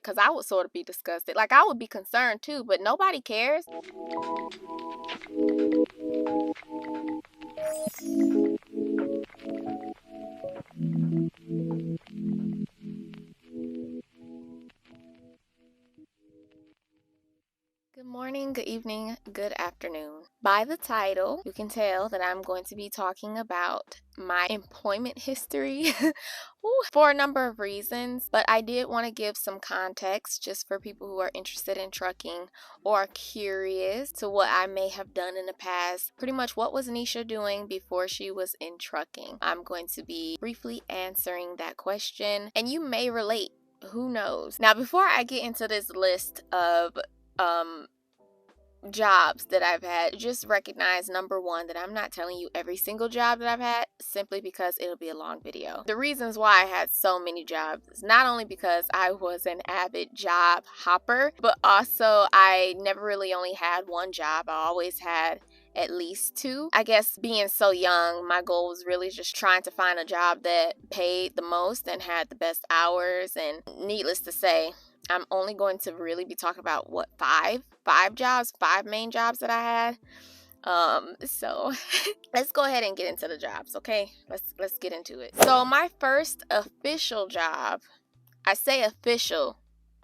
because I would sort of be disgusted. Like, I would be concerned too, but nobody cares. Good morning, good evening, good afternoon. By the title, you can tell that I'm going to be talking about my employment history for a number of reasons, but I did want to give some context just for people who are interested in trucking or curious to what I may have done in the past. Pretty much what was Nisha doing before she was in trucking? I'm going to be briefly answering that question, and you may relate. Who knows? Now, before I get into this list of jobs that I've had, just recognize, number one, that I'm not telling you every single job that I've had simply because it'll be a long video. The reasons why I had so many jobs is not only because I was an avid job hopper, but also I never really only had one job. I always had at least two. I guess being so young, my goal was really just trying to find a job that paid the most and had the best hours. And needless to say, I'm only going to really be talking about five main jobs that I had. So let's go ahead and get into the jobs, okay? Let's get into it. So my first official job, I say official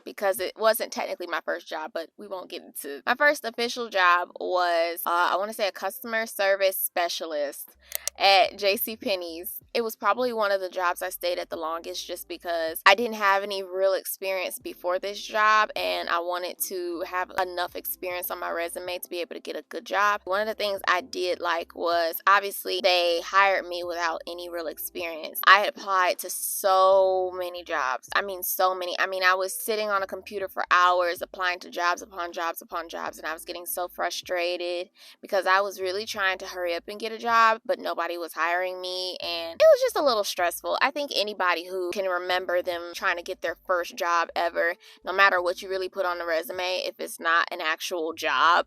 because it wasn't technically my first job, but we won't get into. My first official job was, I want to say, a customer service specialist at JCPenney's. It was probably one of the jobs I stayed at the longest just because I didn't have any real experience before this job, and I wanted to have enough experience on my resume to be able to get a good job. One of the things I did like was, obviously, they hired me without any real experience. I had applied to so many jobs. I mean, so many. I mean, I was sitting on a computer for hours applying to jobs upon jobs upon jobs, and I was getting so frustrated because I was really trying to hurry up and get a job, but nobody was hiring me, and it was just a little stressful. I think anybody who can remember them trying to get their first job ever, no matter what you really put on the resume, if it's not an actual job,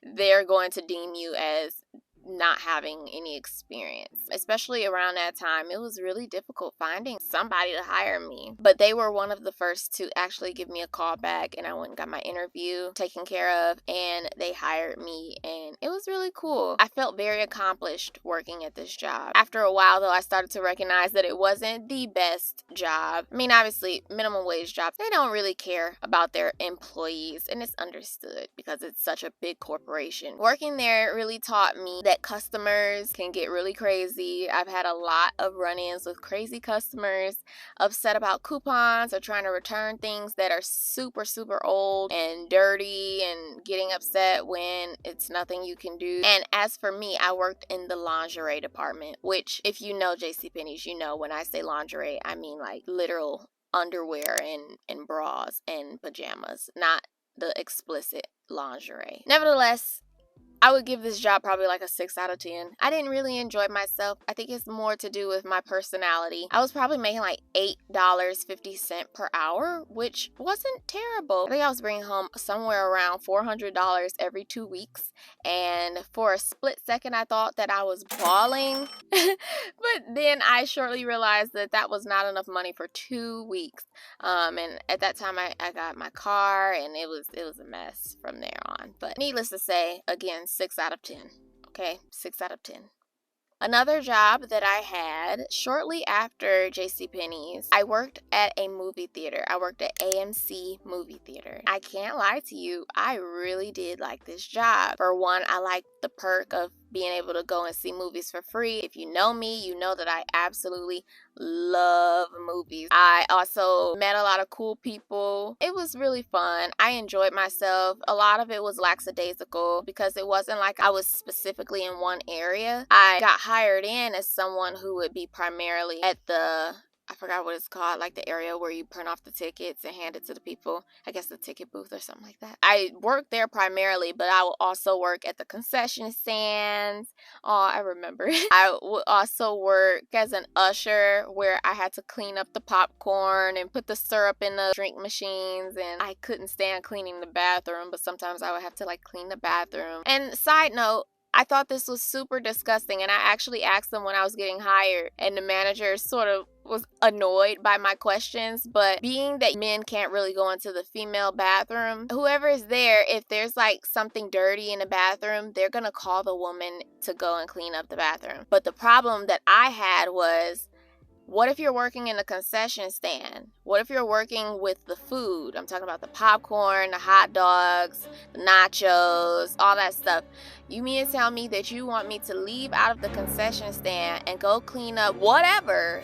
they're going to deem you as not having any experience. Especially around that time, it was really difficult finding somebody to hire me. But they were one of the first to actually give me a call back, and I went and got my interview taken care of, and they hired me, and it was really cool. I felt very accomplished working at this job. After a while, though, I started to recognize that it wasn't the best job. I mean, obviously, minimum wage jobs, they don't really care about their employees, and it's understood because it's such a big corporation. Working there really taught me that customers can get really crazy. I've had a lot of run-ins with crazy customers, upset about coupons or trying to return things that are super, super old and dirty, and getting upset when it's nothing you can do. And as for me, I worked in the lingerie department, which, if you know JCPenney's, you know when I say lingerie, I mean like literal underwear and bras and pajamas, not the explicit lingerie. Nevertheless, I would give this job probably like a 6 out of 10. I didn't really enjoy myself. I think it's more to do with my personality. I was probably making like $8.50 per hour, which wasn't terrible. I think I was bringing home somewhere around $400 every 2 weeks. And for a split second, I thought that I was balling. But then I shortly realized that that was not enough money for 2 weeks. And at that time, I got my car, and it was a mess from there on. But needless to say, again, 6 out of 10. Okay, 6 out of 10. Another job that I had shortly after JCPenney's, I worked at a movie theater. I worked at AMC movie theater. I can't lie to you, I really did like this job. For one, I liked the perk of being able to go and see movies for free. If you know me, you know that I absolutely love movies. I also met a lot of cool people. It was really fun. I enjoyed myself. A lot of it was lackadaisical because it wasn't like I was specifically in one area. I got hired in as someone who would be primarily at the, I forgot what it's called, like the area where you print off the tickets and hand it to the people. I guess the ticket booth or something like that. I worked there primarily, but I will also work at the concession stands. Oh, I remember. I would also work as an usher where I had to clean up the popcorn and put the syrup in the drink machines, and I couldn't stand cleaning the bathroom, but sometimes I would have to like clean the bathroom. And side note, I thought this was super disgusting, and I actually asked them when I was getting hired, and the manager sort of was annoyed by my questions. But being that men can't really go into the female bathroom, whoever is there, if there's like something dirty in the bathroom, they're gonna call the woman to go and clean up the bathroom. But the problem that I had was, what if you're working in a concession stand? What if you're working with the food? I'm talking about the popcorn, the hot dogs, the nachos, all that stuff. You mean to tell me that you want me to leave out of the concession stand and go clean up whatever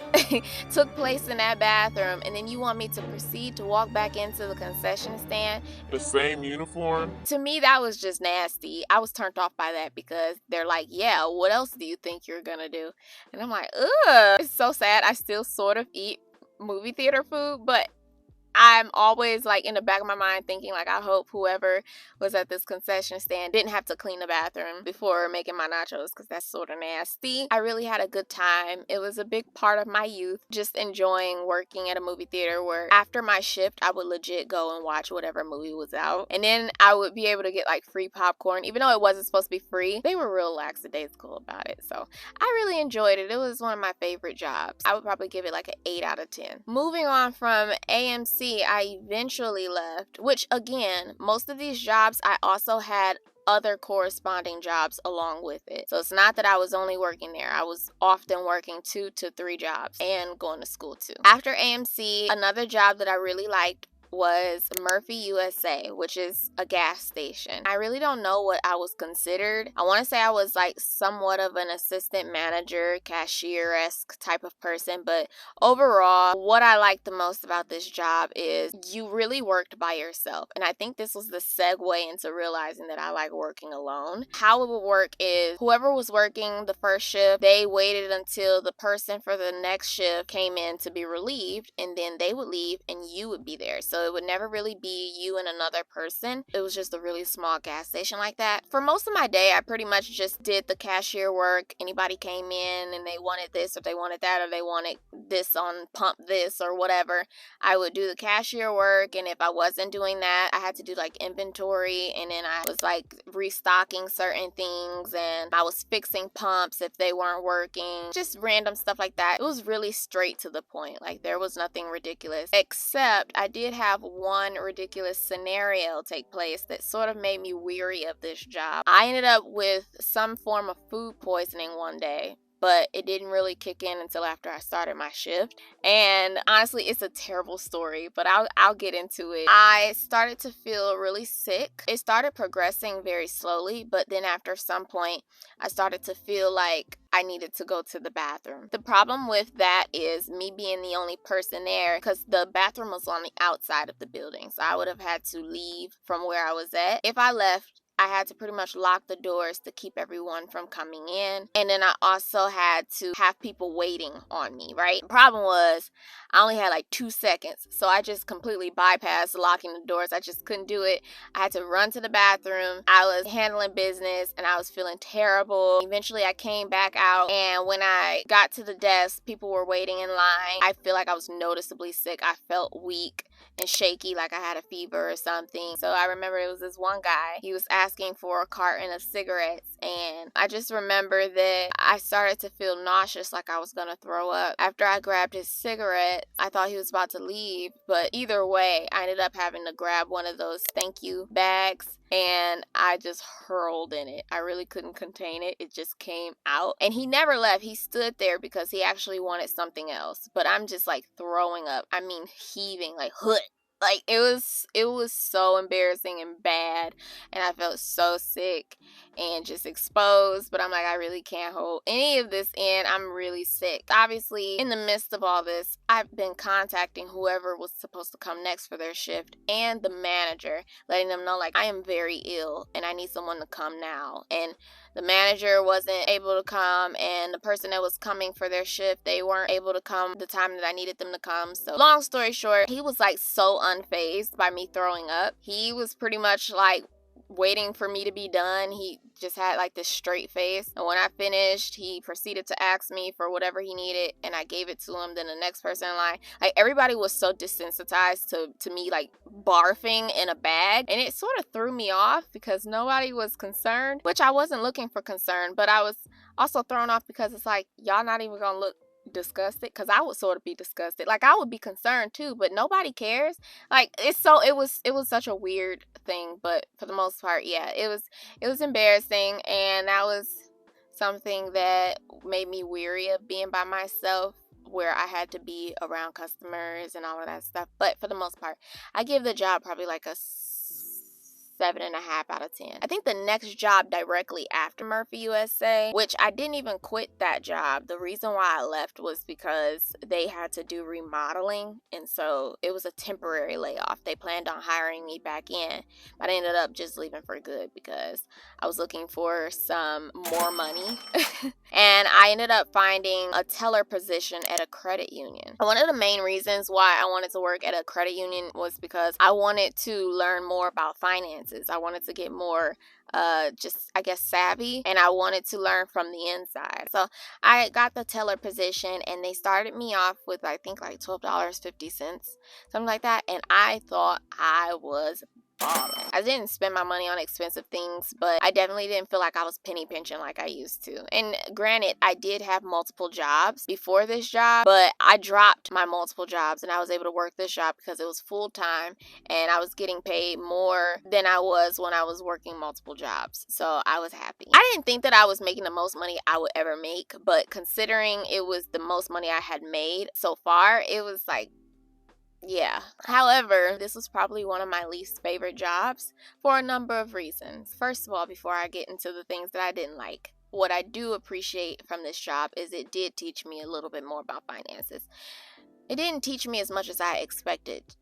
took place in that bathroom, and then you want me to proceed to walk back into the concession stand? The same uniform? To me, that was just nasty. I was turned off by that because they're like, yeah, what else do you think you're gonna do? And I'm like, ugh. It's so sad. I still sort of eat movie theater food, but I'm always like in the back of my mind thinking like, I hope whoever was at this concession stand didn't have to clean the bathroom before making my nachos, because that's sort of nasty. I really had a good time. It was a big part of my youth, just enjoying working at a movie theater where after my shift, I would legit go and watch whatever movie was out. And then I would be able to get like free popcorn, even though it wasn't supposed to be free. They were real lackadaisical about it. So I really enjoyed it. It was one of my favorite jobs. I would probably give it like an 8 out of 10. Moving on from AMC, I eventually left, which again, most of these jobs I also had other corresponding jobs along with it. So it's not that I was only working there. I was often working 2 to 3 jobs and going to school too. After AMC, another job that I really liked was Murphy USA, which is a gas station. I really don't know what I was considered. I want to say I was like somewhat of an assistant manager, cashier-esque type of person, but overall, what I liked the most about this job is you really worked by yourself. And I think this was the segue into realizing that I like working alone. How it would work is whoever was working the first shift, they waited until the person for the next shift came in to be relieved, and then they would leave and you would be there. So it would never really be you and another person. It was just a really small gas station like that. For most of my day, I pretty much just did the cashier work. Anybody came in and they wanted this or they wanted that or they wanted this on pump this or whatever, I would do the cashier work. And if I wasn't doing that, I had to do like inventory, and then I was like restocking certain things, and I was fixing pumps if they weren't working, just random stuff like that. It was really straight to the point. Like there was nothing ridiculous, except I did have one ridiculous scenario take place that sort of made me weary of this job. I ended up with some form of food poisoning one day, but it didn't really kick in until after I started my shift. And honestly, it's a terrible story, but I'll get into it. I started to feel really sick. It started progressing very slowly, but then after some point, I started to feel like I needed to go to the bathroom. The problem with that is me being the only person there, because the bathroom was on the outside of the building. So I would have had to leave from where I was at. If I left, I had to pretty much lock the doors to keep everyone from coming in. And then I also had to have people waiting on me, right? The problem was I only had like 2 seconds. So I just completely bypassed locking the doors. I just couldn't do it. I had to run to the bathroom. I was handling business and I was feeling terrible. Eventually I came back out, and when I got to the desk, people were waiting in line. I feel like I was noticeably sick. I felt weak and shaky, like I had a fever or something. So I remember it was this one guy. He was asking for a carton of cigarettes, and I just remember that I started to feel nauseous, like I was gonna throw up. After I grabbed his cigarette, I thought he was about to leave, but either way, I ended up having to grab one of those thank you bags, and I just hurled in it. I really couldn't contain it. It just came out. And he never left. He stood there because he actually wanted something else. But I'm just like throwing up. I mean, heaving, like, hood. Like, it was so embarrassing and bad, and I felt so sick and just exposed. But I'm like, I really can't hold any of this in. I'm really sick. Obviously, in the midst of all this, I've been contacting whoever was supposed to come next for their shift and the manager, letting them know, like, I am very ill and I need someone to come now. And the manager wasn't able to come, and the person that was coming for their shift, they weren't able to come the time that I needed them to come. So long story short, he was like so unfazed by me throwing up. He was pretty much like waiting for me to be done. He just had like this straight face. And when I finished, he proceeded to ask me for whatever he needed, and I gave it to him. Then the next person in line, like, everybody was so desensitized to me like barfing in a bag, and it sort of threw me off because nobody was concerned, which I wasn't looking for concern, but I was also thrown off because it's like, y'all not even gonna look disgusted, because I would sort of be disgusted. Like, I would be concerned too, but nobody cares. Like, it was such a weird thing. But for the most part, yeah, it was embarrassing, and that was something that made me weary of being by myself, where I had to be around customers and all of that stuff. But for the most part, I give the job probably like a 7.5 out of 10. I think the next job directly after Murphy USA, which I didn't even quit that job. The reason why I left was because they had to do remodeling, and so it was a temporary layoff. They planned on hiring me back in, but I ended up just leaving for good because I was looking for some more money. And I ended up finding a teller position at a credit union. One of the main reasons why I wanted to work at a credit union was because I wanted to learn more about finances. I wanted to get more just, I guess, savvy, and I wanted to learn from the inside. So I got the teller position, and they started me off with, I think, like $12.50, something like that, and I thought I was balling. I didn't spend my money on expensive things, but I definitely didn't feel like I was penny pinching like I used to. And granted, I did have multiple jobs before this job, but I dropped my multiple jobs and I was able to work this job because it was full time and I was getting paid more than I was when I was working multiple jobs. So I was happy. I didn't think that I was making the most money I would ever make, but considering it was the most money I had made so far, it was like, yeah. However, this was probably one of my least favorite jobs for a number of reasons. First of all, before I get into the things that I didn't like, what I do appreciate from this job is it did teach me a little bit more about finances. It didn't teach me as much as I expected.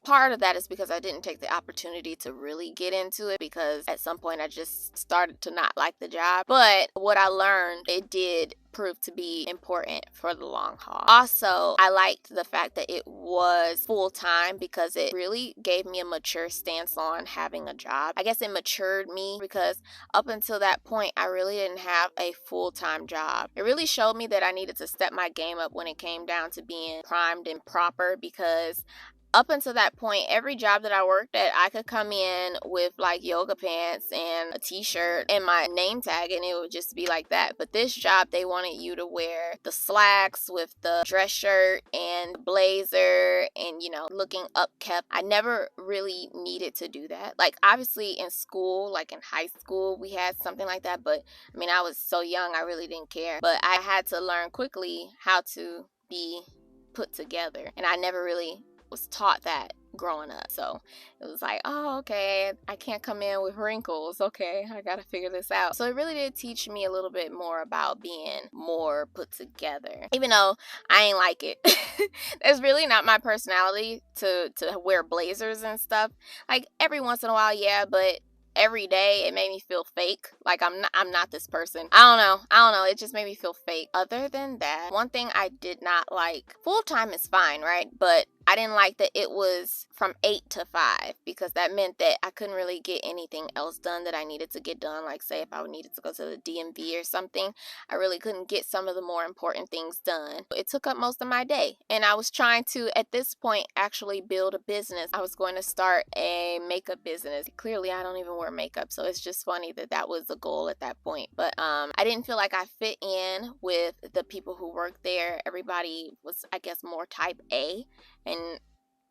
Part of that is because I didn't take the opportunity to really get into it, because at some point I just started to not like the job. But what I learned, it did prove to be important for the long haul. Also, I liked the fact that it was full-time because it really gave me a mature stance on having a job. I guess it matured me because up until that point, I really didn't have a full-time job. It really showed me that I needed to step my game up when it came down to being primed and proper, because up until that point, every job that I worked at, I could come in with like yoga pants and a t-shirt and my name tag, and it would just be like that. But this job, they wanted you to wear the slacks with the dress shirt and blazer and, you know, looking upkept. I never really needed to do that. Like, obviously in school, like in high school, we had something like that. But I mean, I was so young, I really didn't care. But I had to learn quickly how to be put together. And I never really was taught that growing up. So it was like, oh, okay, I can't come in with wrinkles. Okay, I gotta figure this out. So it really did teach me a little bit more about being more put together, even though I ain't like it. That's really not my personality to wear blazers and stuff. Like, every once in a while, yeah, but every day it made me feel fake. Like, I'm not this person. I don't know, it just made me feel fake. Other than that, one thing I did not like, full time is fine, right? But I didn't like that it was from 8 to 5, because that meant that I couldn't really get anything else done that I needed to get done. Like, say if I needed to go to the DMV or something, I really couldn't get some of the more important things done. It took up most of my day, and I was trying to, at this point, actually build a business. I was going to start a makeup business. Clearly, I don't even wear makeup, so it's just funny that that was the goal at that point. But I didn't feel like I fit in with the people who worked there. Everybody was, I guess, more type A, and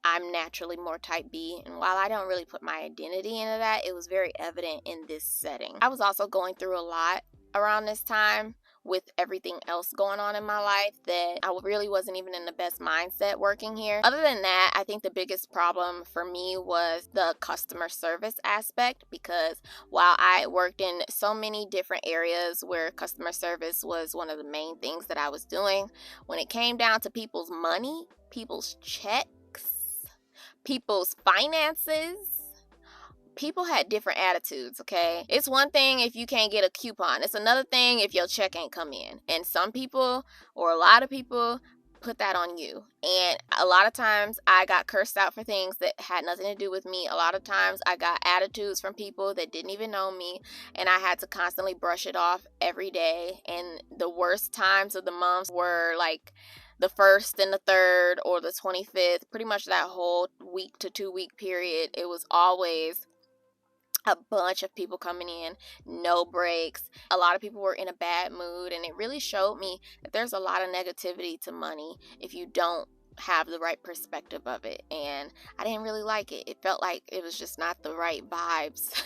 I'm naturally more type B, and while I don't really put my identity into that, it was very evident in this setting. I was also going through a lot around this time with everything else going on in my life, that I really wasn't even in the best mindset working here. Other than that, I think the biggest problem for me was the customer service aspect, because while I worked in so many different areas where customer service was one of the main things that I was doing, when it came down to people's money, people's checks, people's finances, people had different attitudes, okay? It's one thing if you can't get a coupon. It's another thing if your check ain't come in. And some people, or a lot of people, put that on you. And a lot of times I got cursed out for things that had nothing to do with me. A lot of times I got attitudes from people that didn't even know me, and I had to constantly brush it off every day. And the worst times of the months were like the 1st and the 3rd or the 25th. Pretty much that whole week to 2-week period, it was always a bunch of people coming in, no breaks. A lot of people were in a bad mood, and it really showed me that there's a lot of negativity to money if you don't have the right perspective of it. And I didn't really like it. It felt like it was just not the right vibes.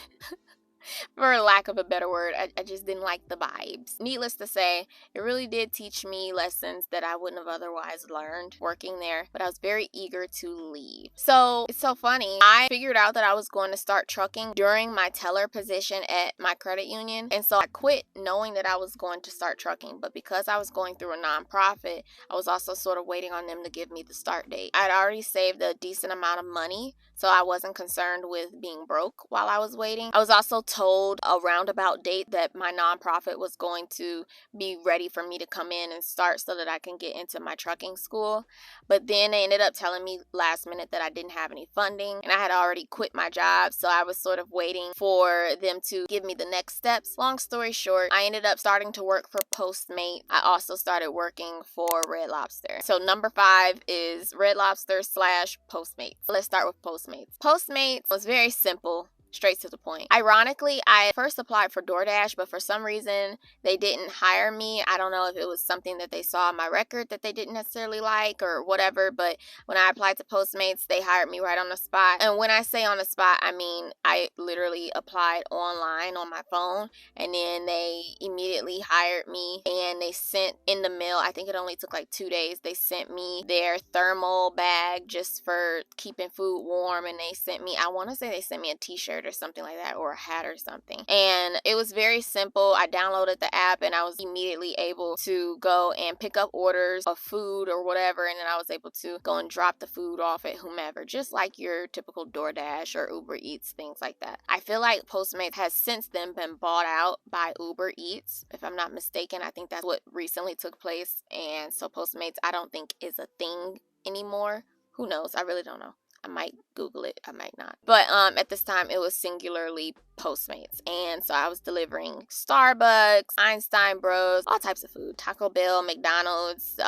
For lack of a better word, I just didn't like the vibes. Needless to say, it really did teach me lessons that I wouldn't have otherwise learned working there, but I was very eager to leave. So it's so funny. I figured out that I was going to start trucking during my teller position at my credit union, and so I quit knowing that I was going to start trucking. But because I was going through a nonprofit, I was also sort of waiting on them to give me the start date. I'd already saved a decent amount of money, so I wasn't concerned with being broke while I was waiting. I was also told a roundabout date that my nonprofit was going to be ready for me to come in and start so that I can get into my trucking school. But then they ended up telling me last minute that I didn't have any funding, and I had already quit my job, so I was sort of waiting for them to give me the next steps. Long story short, I ended up starting to work for Postmates. I also started working for Red Lobster. So number 5 is Red Lobster / Postmates. Let's start with Postmates. Postmates was very simple, straight to the point. Ironically, I first applied for DoorDash, but for some reason they didn't hire me. I don't know if it was something that they saw on my record that they didn't necessarily like or whatever, but when I applied to Postmates, they hired me right on the spot. And when I say on the spot, I mean I literally applied online on my phone, and then they immediately hired me, and they sent in the mail, I think it only took like 2 days, they sent me their thermal bag just for keeping food warm, and they sent me, I want to say they sent me a t-shirt or something like that, or a hat or something. And it was very simple. I downloaded the app, and I was immediately able to go and pick up orders of food or whatever, and then I was able to go and drop the food off at whomever, just like your typical DoorDash or Uber Eats, things like that. I feel like Postmates has since then been bought out by Uber Eats, if I'm not mistaken. I think that's what recently took place, and so Postmates I don't think is a thing anymore. Who knows? I really don't know. I might Google it, I might not. But at this time, it was singularly Postmates. And so I was delivering Starbucks, Einstein Bros, all types of food, Taco Bell, McDonald's,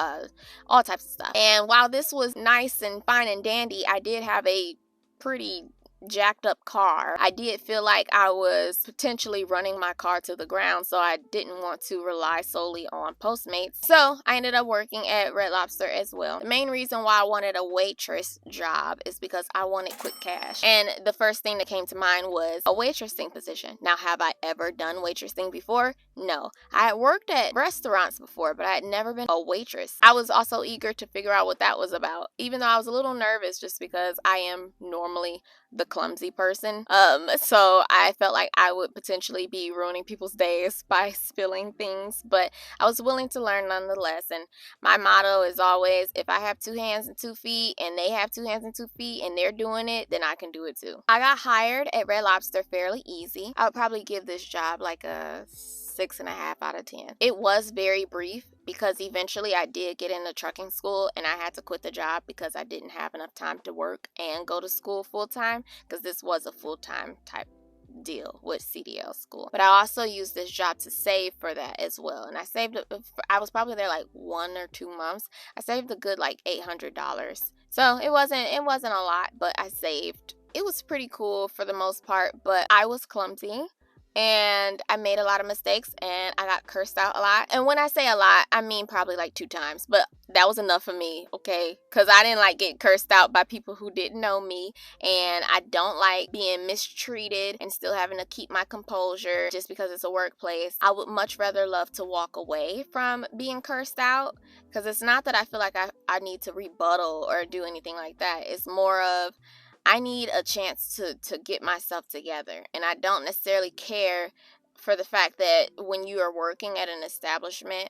all types of stuff. And while this was nice and fine and dandy, I did have a pretty jacked up car. I did feel like I was potentially running my car to the ground, so I didn't want to rely solely on Postmates. So I ended up working at Red Lobster as well. The main reason why I wanted a waitress job is because I wanted quick cash. And the first thing that came to mind was a waitressing position. Now, have I ever done waitressing before? No. I had worked at restaurants before, but I had never been a waitress. I was also eager to figure out what that was about, even though I was a little nervous just because I am normally the clumsy person. So I felt like I would potentially be ruining people's days by spilling things, but I was willing to learn nonetheless. And my motto is always, if I have 2 hands and 2 feet and they have 2 hands and 2 feet and they're doing it, then I can do it too. I got hired at Red Lobster fairly easy. I would probably give this job like a 6.5 out of 10. It was very brief because eventually I did get into trucking school, and I had to quit the job because I didn't have enough time to work and go to school full time, because this was a full-time type deal with CDL school. But I also used this job to save for that as well, and I was probably there like 1 or 2 months. I saved a good like $800. So it wasn't a lot, but I saved. It was pretty cool for the most part, but I was clumsy and I made a lot of mistakes, and I got cursed out a lot. And when I say a lot, I mean probably like 2 times, but that was enough for me, okay? Because I didn't like get cursed out by people who didn't know me, and I don't like being mistreated and still having to keep my composure just because it's a workplace. I would much rather love to walk away from being cursed out, because it's not that I feel like I need to rebuttal or do anything like that. It's more of, I need a chance to get myself together. And I don't necessarily care for the fact that when you are working at an establishment,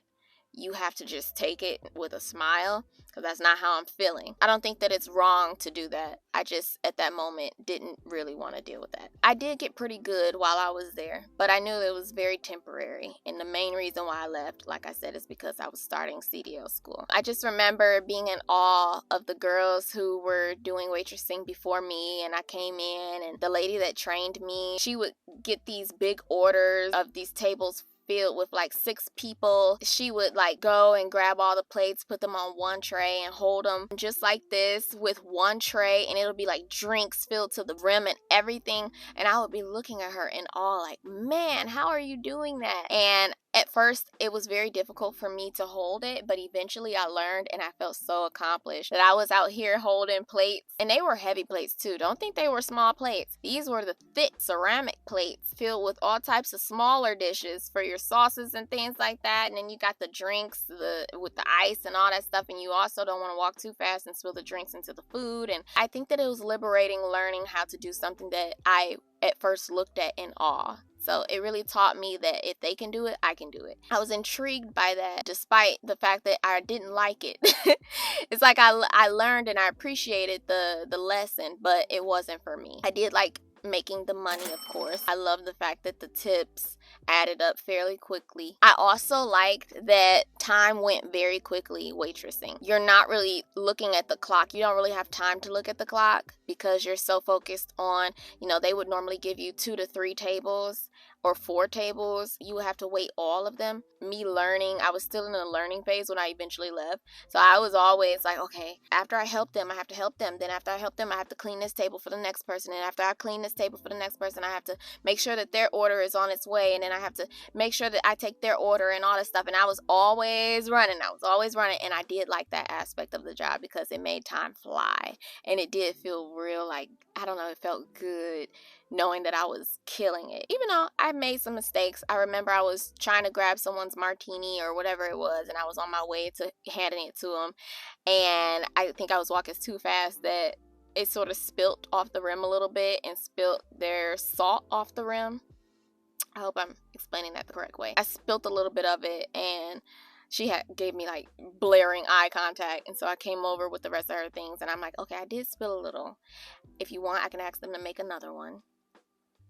you have to just take it with a smile. because that's not how I'm feeling. I don't think that it's wrong to do that. I just, at that moment, didn't really want to deal with that. I did get pretty good while I was there, but I knew it was very temporary. And the main reason why I left, like I said, is because I was starting CDL school. I just remember being in awe of the girls who were doing waitressing before me, and I came in, and the lady that trained me, she would get these big orders of these tables filled with like 6 people. She would like go and grab all the plates, put them on one tray, and hold them just like this with one tray, and it'll be like drinks filled to the rim and everything. And I would be looking at her in awe, like, man, how are you doing that? And at first, it was very difficult for me to hold it, but eventually I learned, and I felt so accomplished that I was out here holding plates. And they were heavy plates too. Don't think they were small plates. These were the thick ceramic plates filled with all types of smaller dishes for your sauces and things like that. And then you got the drinks with the ice and all that stuff. And you also don't want to walk too fast and spill the drinks into the food. And I think that it was liberating learning how to do something that I at first looked at in awe. So it really taught me that if they can do it, I can do it. I was intrigued by that, despite the fact that I didn't like it. It's like I learned and I appreciated the lesson, but it wasn't for me. I did like making the money, of course. I love the fact that the tips added up fairly quickly. I also liked that time went very quickly waitressing. You're not really looking at the clock. You don't really have time to look at the clock because you're so focused on, they would normally give you 2 to 3 tables or 4 tables. You would have to wait all of them. Me learning, I was still in the learning phase when I eventually left. So I was always like, okay, after I help them, I have to help them. Then after I help them, I have to clean this table for the next person. And after I clean this table for the next person, I have to make sure that their order is on its way. And then I have to make sure that I take their order and all this stuff. And I was always running. And I did like that aspect of the job because it made time fly. And it did feel real, like, I don't know, it felt good knowing that I was killing it. Even though I made some mistakes. I remember I was trying to grab someone's martini or whatever it was, and I was on my way to handing it to them. And I think I was walking too fast that it sort of spilt off the rim a little bit and spilt their salt off the rim. I hope I'm explaining that the correct way. I spilt a little bit of it, and she gave me like blaring eye contact. And so I came over with the rest of her things, and I'm like, okay, I did spill a little. If you want, I can ask them to make another one.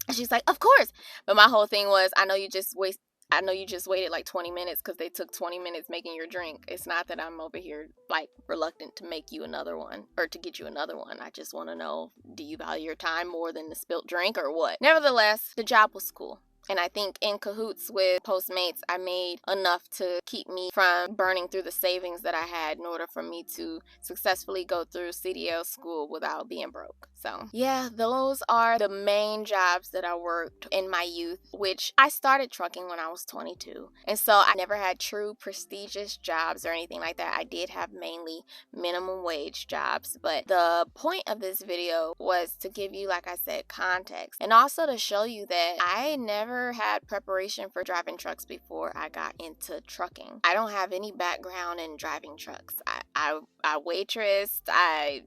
And she's like, of course. But my whole thing was, I know you just waited like 20 minutes because they took 20 minutes making your drink. It's not that I'm over here like reluctant to make you another one or to get you another one. I just want to know, do you value your time more than the spilt drink or what? Nevertheless, the job was cool. And I think in cahoots with Postmates, I made enough to keep me from burning through the savings that I had in order for me to successfully go through CDL school without being broke. So yeah, those are the main jobs that I worked in my youth, which I started trucking when I was 22. And so I never had true prestigious jobs or anything like that. I did have mainly minimum wage jobs. But the point of this video was to give you, like I said, context, and also to show you that I never had preparation for driving trucks before I got into trucking. I don't have any background in driving trucks. I waitressed, I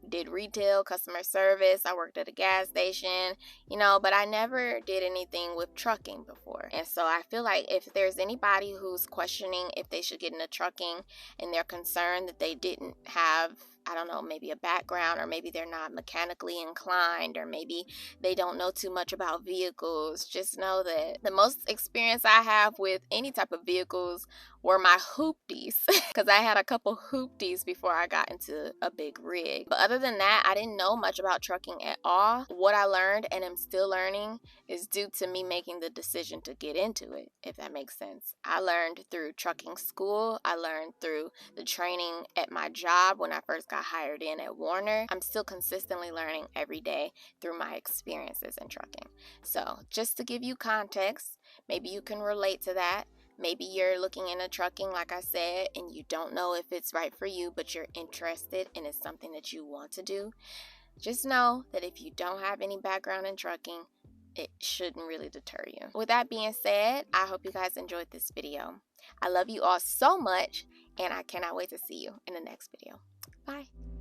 did retail, customer service, I worked at a gas station, but I never did anything with trucking before. And so I feel like if there's anybody who's questioning if they should get into trucking and they're concerned that they didn't have, I don't know, maybe a background, or maybe they're not mechanically inclined, or maybe they don't know too much about vehicles, just know that the most experience I have with any type of vehicles were my hoopties, because I had a couple hoopties before I got into a big rig. But other than that, I didn't know much about trucking at all. What I learned, and am still learning, is due to me making the decision to get into it, if that makes sense. I learned through trucking school. I learned through the training at my job when I first got hired in at Warner. I'm still consistently learning every day through my experiences in trucking. So just to give you context, maybe you can relate to that. Maybe you're looking into trucking, like I said, and you don't know if it's right for you, but you're interested and it's something that you want to do. Just know that if you don't have any background in trucking, it shouldn't really deter you. With that being said, I hope you guys enjoyed this video. I love you all so much, and I cannot wait to see you in the next video. Bye.